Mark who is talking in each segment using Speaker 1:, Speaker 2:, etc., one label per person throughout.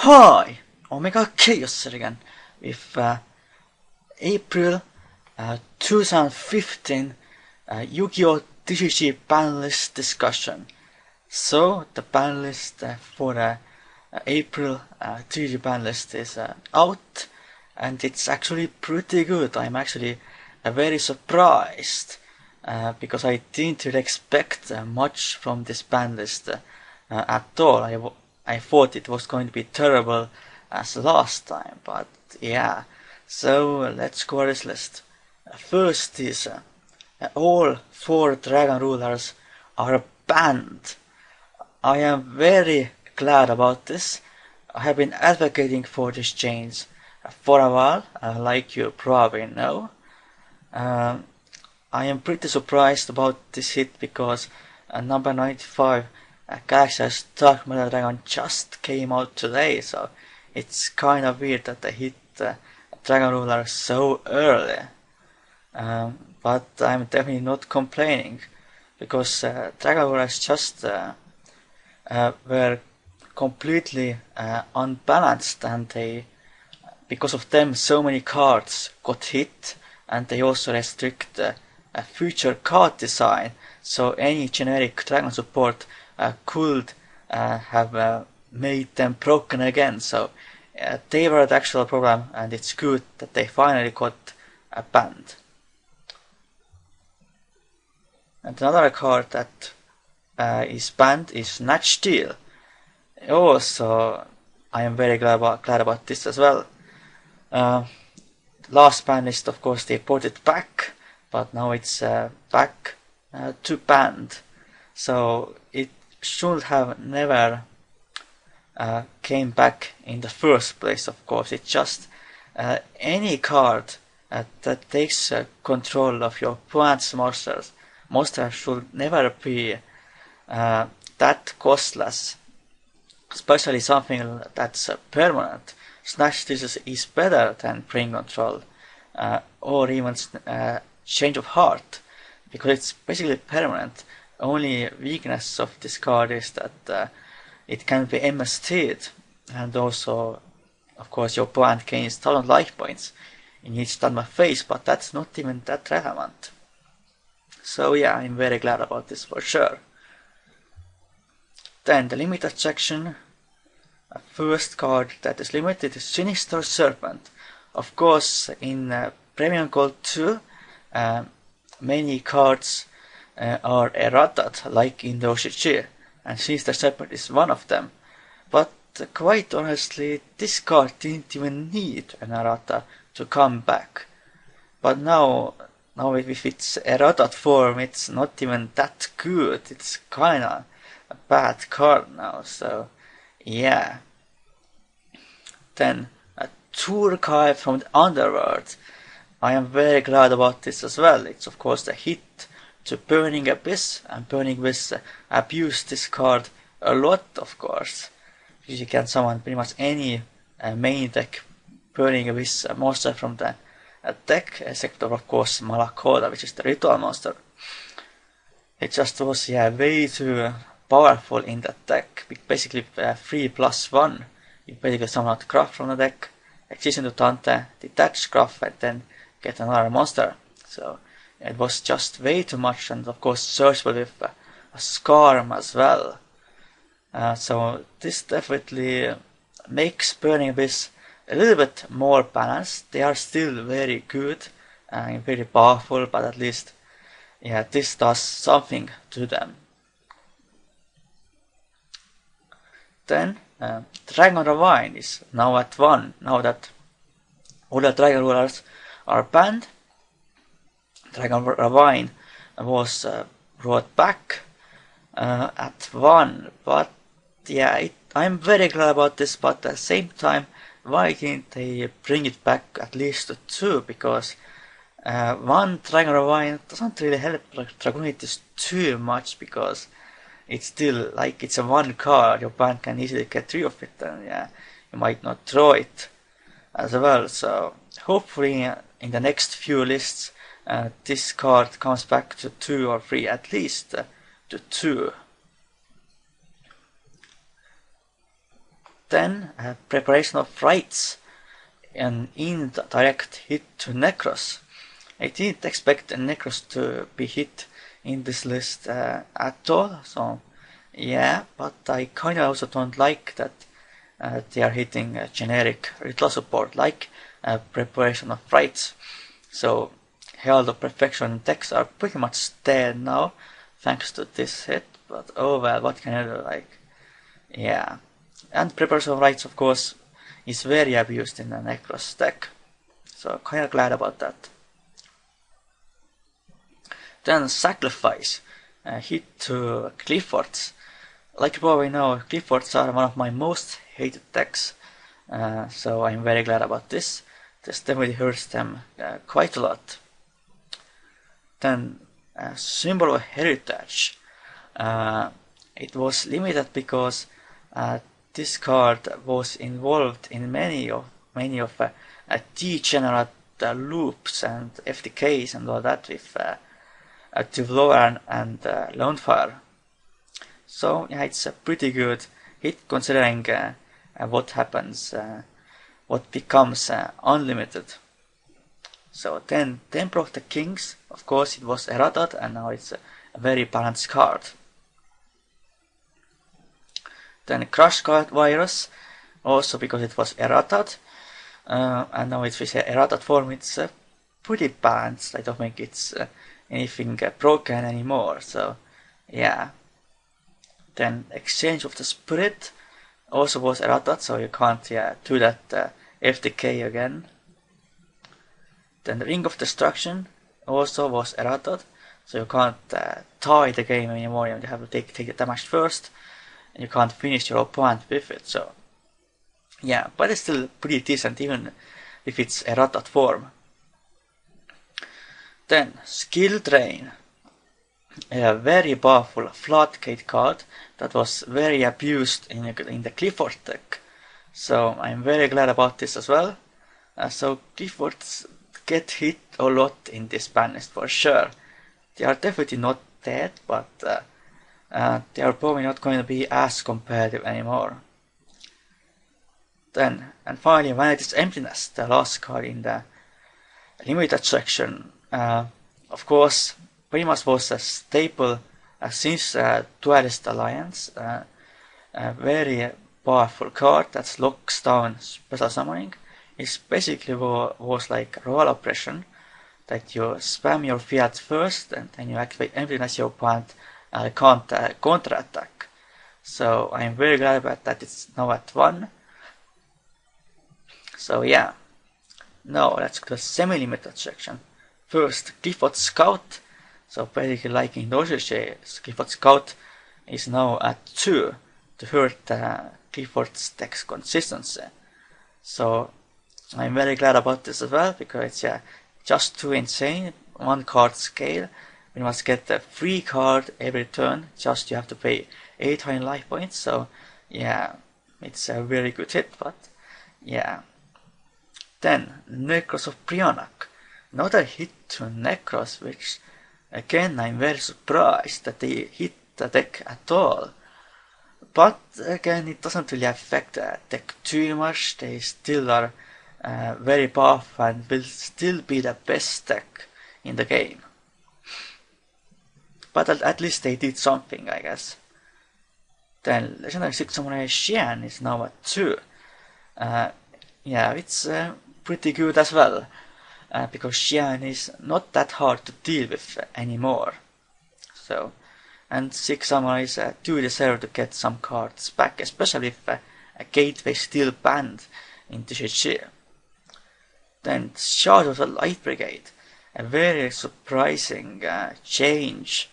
Speaker 1: Hi! Omega Chaos here again with April 2015 Yugioh TCG Banlist discussion. So the banlist for April TCG Banlist is out, and it's actually pretty good. I'm actually very surprised because I didn't really expect much from this banlist at all. I thought it was going to be terrible as last time, but yeah. So let's go over this list. First is all 4 dragon rulers are banned. I am very glad about this. I have been advocating for this change for a while, like you probably know. I am pretty surprised about this hit because number 95 Galaxy's Dark Matter Dragon just came out today, so it's kind of weird that they hit Dragon Ruler so early. But I'm definitely not complaining, because Dragon Rulers just were completely unbalanced, and because of them so many cards got hit, and they also restrict future card design, so any generic Dragon support could have made them broken again. So they were the actual problem, and it's good that they finally got banned. And another card that is banned is Snatch Steal. Also, I am very glad about this as well. Last ban list, of course, they brought it back, but now it's back to banned. So it should have never came back in the first place. Of course, it's just any card that takes control of your opponent's monsters should never be that costless, especially something that's permanent. Snatch Steal is better than Brain Control or even Change of Heart, because it's basically permanent. Only weakness of this card is that it can be MST'd, and also, of course, your opponent gains 1000 life points in each Dharma phase, but that's not even that relevant. So yeah, I'm very glad about this for sure. Then the limited section. First card that is limited is Sinister Serpent. Of course, in Premium Gold 2, many cards are errated, like in the OCG, and Sinister Serpent is one of them. But quite honestly, this card didn't even need an errata to come back. But now with its errated form, it's not even that good. It's kinda a bad card now, so yeah. Then a Turkai from the Underworld. I am very glad about this as well. It's of course the hit to Burning Abyss, and Burning Abyss abused this card a lot, of course. You can summon pretty much any main deck Burning Abyss monster from the deck, except of course Malakoda, which is the ritual monster. It just was way too powerful in that deck. Basically 3+1. You basically summon out Graph from the deck, Excision to Tante, detach Graph, and then get another monster. So it was just way too much, and of course searchable with a Scarm as well. So this definitely makes Burning Abyss a little bit more balanced. They are still very good and very powerful, but at least this does something to them. Then Dragon Ravine is now at 1, now that all the Dragon Rulers are banned. Dragon Ravine was brought back at 1, but I'm very glad about this, but at the same time, why didn't they bring it back at least to 2? Because 1 Dragon Ravine doesn't really help Dragonitis too much, because it's still like it's a 1 card, your opponent can easily get rid of it, and you might not draw it as well. So hopefully in the next few lists this card comes back to 2 or 3, at least to 2. Then preparation of rights and indirect hit to Necros. I didn't expect Necros to be hit in this list at all, so yeah, but I kinda also don't like that they are hitting generic ritual support like preparation of rights. So Herald of Perfection decks are pretty much dead now thanks to this hit, but oh well, what can I do, like, yeah. And Preparation of Rights, of course, is very abused in the Necros deck, so kinda glad about that. Then Sacrifice, hit to Cliffords. Like you probably know, Cliffords are one of my most hated decks, so I'm very glad about this. This definitely hurts them quite a lot. Then Symbol of Heritage. It was limited because this card was involved in many of degenerate loops and FTKs and all that with Devourer and Lonefire. So yeah, it's a pretty good hit considering what happens, what becomes unlimited. So then Temple of the Kings, of course it was errated and now it's a very balanced card. Then Crush Card Virus, also because it was errated, and now it's with errated form, it's pretty balanced. I don't think it's anything broken anymore, so yeah. Then Exchange of the Spirit also was errated, so you can't do that FTK again. Then Ring of Destruction also was errated, so you can't tie the game anymore, you have to take the damage first, and you can't finish your opponent with it, so yeah, but it's still pretty decent even if it's errated form. Then Skill Drain, a very powerful floodgate card that was very abused in the Clifford deck, so I'm very glad about this as well. So Cliffords get hit a lot in this banlist for sure. They are definitely not dead, but they are probably not going to be as competitive anymore. Then, and finally, Vanity's Emptiness, the last card in the limited section. Of course, pretty much was a staple since Duelist Alliance. A very powerful card that locks down special summoning. It basically was like royal oppression, that you spam your fiat first and then you activate Emptiness, your opponent can't counter-attack. So I'm very glad about that it's now at 1. So yeah, now let's go to the semi-limited section. First, Clifford Scout. So basically like in Doshiji, Clifford Scout is now at 2 to hurt Clifford's deck's consistency. So I'm very glad about this as well, because it's just too insane. 1 card scale. We must get a free card every turn, just you have to pay 800 life points, so yeah, it's a very good hit, but yeah. Then Necros of Prionak. Another hit to Necros, which again I'm very surprised that they hit the deck at all. But again, it doesn't really affect the deck too much. They still are very powerful and will still be the best deck in the game. But at least they did something, I guess. Then Legendary 6 Samurai Xian is now at 2. Yeah, it's pretty good as well, because Xian is not that hard to deal with anymore. So, and 6 Samurais do deserve to get some cards back, especially if a gateway still banned in TCG. Then Charge of the Light Brigade, a very surprising change.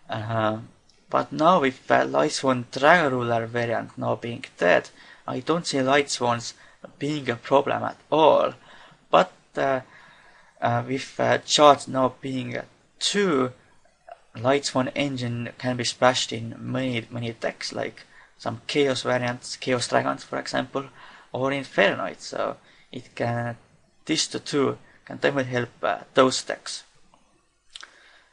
Speaker 1: But now with Lightsworn Dragon Ruler variant now being dead, I don't see Lightsworns being a problem at all. But with Charge now being 2, Lightsworn engine can be splashed in many decks, like some Chaos variants, Chaos Dragons for example, or Infernoid, so it can, this to 2 can definitely help those decks.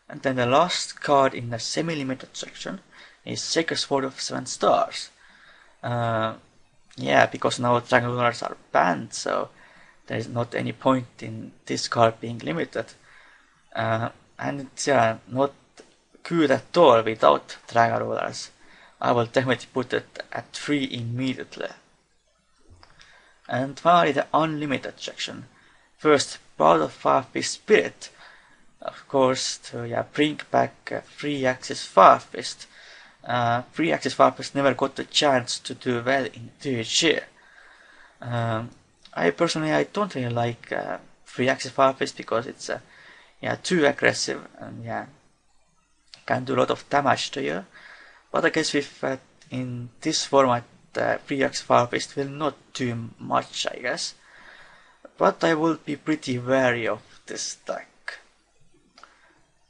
Speaker 1: And then the last card in the semi-limited section is Sacred Sword of 7 Stars. yeah, because now Dragon Rulers are banned, so there is not any point in this card being limited. And it's not good at all without Dragon Rulers. I will definitely put it at 3 immediately. And finally the unlimited section. First, Power of 5-Fist Spirit. Of course, to bring back 3-axis 5-Fist. 3-axis 5-Fist never got the chance to do well in TCG. I don't really like 3-axis 5-Fist because it's too aggressive and can do a lot of damage to you. But I guess with in this format, 3-axis 5-Fist will not do much, I guess. But I will be pretty wary of this deck.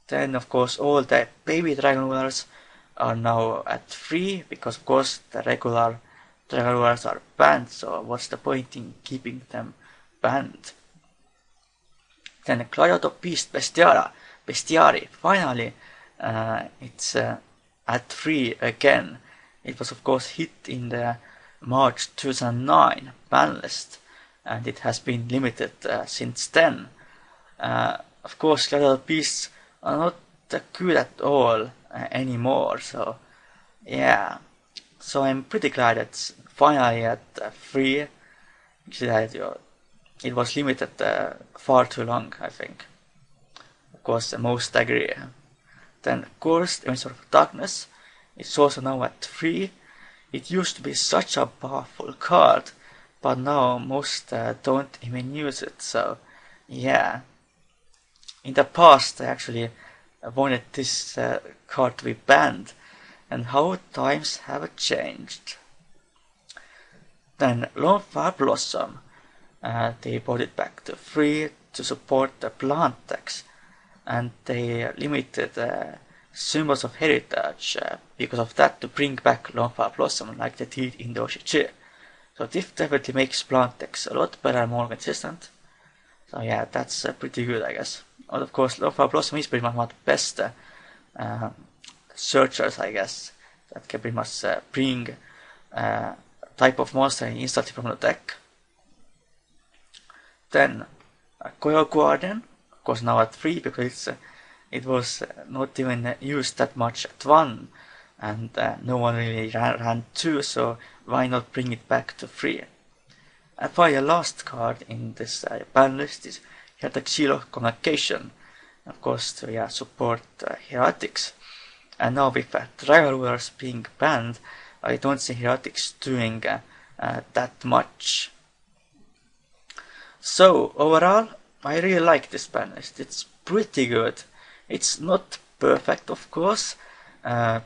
Speaker 1: Then of course all the baby Dragon Rulers are now at 3, because of course the regular Dragon Rulers are banned, so what's the point in keeping them banned? Then Yugioh Beast Bestiari, finally it's at 3 again. It was of course hit in the March 2009 ban list, and it has been limited since then. Of course Yugioh Beasts are not good at all anymore, so yeah. So I'm pretty glad it's finally at 3. It was limited far too long, I think. Of course, most agree. Then Cursed Emissary of Darkness, it's also now at 3. It used to be such a powerful card, but now most don't even use it, so yeah. In the past I actually wanted this card to be banned, and how times have changed. Then Lonefire Blossom, they brought it back to 3 to support the plant decks, and they limited Symbols of Heritage because of that to bring back Lonefire Blossom like they did in the OCG. So this definitely makes plant decks a lot better and more consistent. So yeah, that's pretty good, I guess. But of course, Lonefire Blossom is pretty much one of the best searchers, I guess, that can pretty much bring type of monster instantly from the deck. Then Coil Guardian, of course now at 3 because it was not even used that much at 1, and no one really ran 2, so why not bring it back to 3? And finally, the last card in this ban list is Heretics Convocation, of course to support Heretics. And now with Dragon Rulers being banned, I don't see Heretics doing that much. So overall, I really like this ban list. It's pretty good. It's not perfect, of course,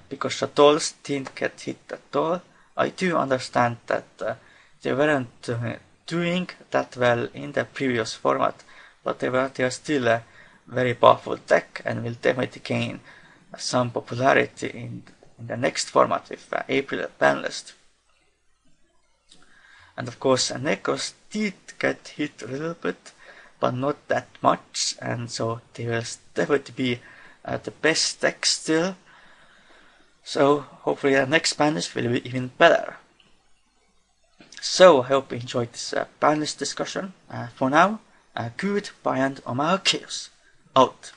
Speaker 1: because Shadows didn't get hit at all. I do understand that they weren't doing that well in the previous format, but they are still a very powerful deck and will definitely gain some popularity in the next format with April Banlist. And of course, Necros did get hit a little bit, but not that much, and so they will definitely be the best deck still. So hopefully the next banlist will be even better. So I hope you enjoyed this banlist discussion. For now, goodbye and Omar Chaos out.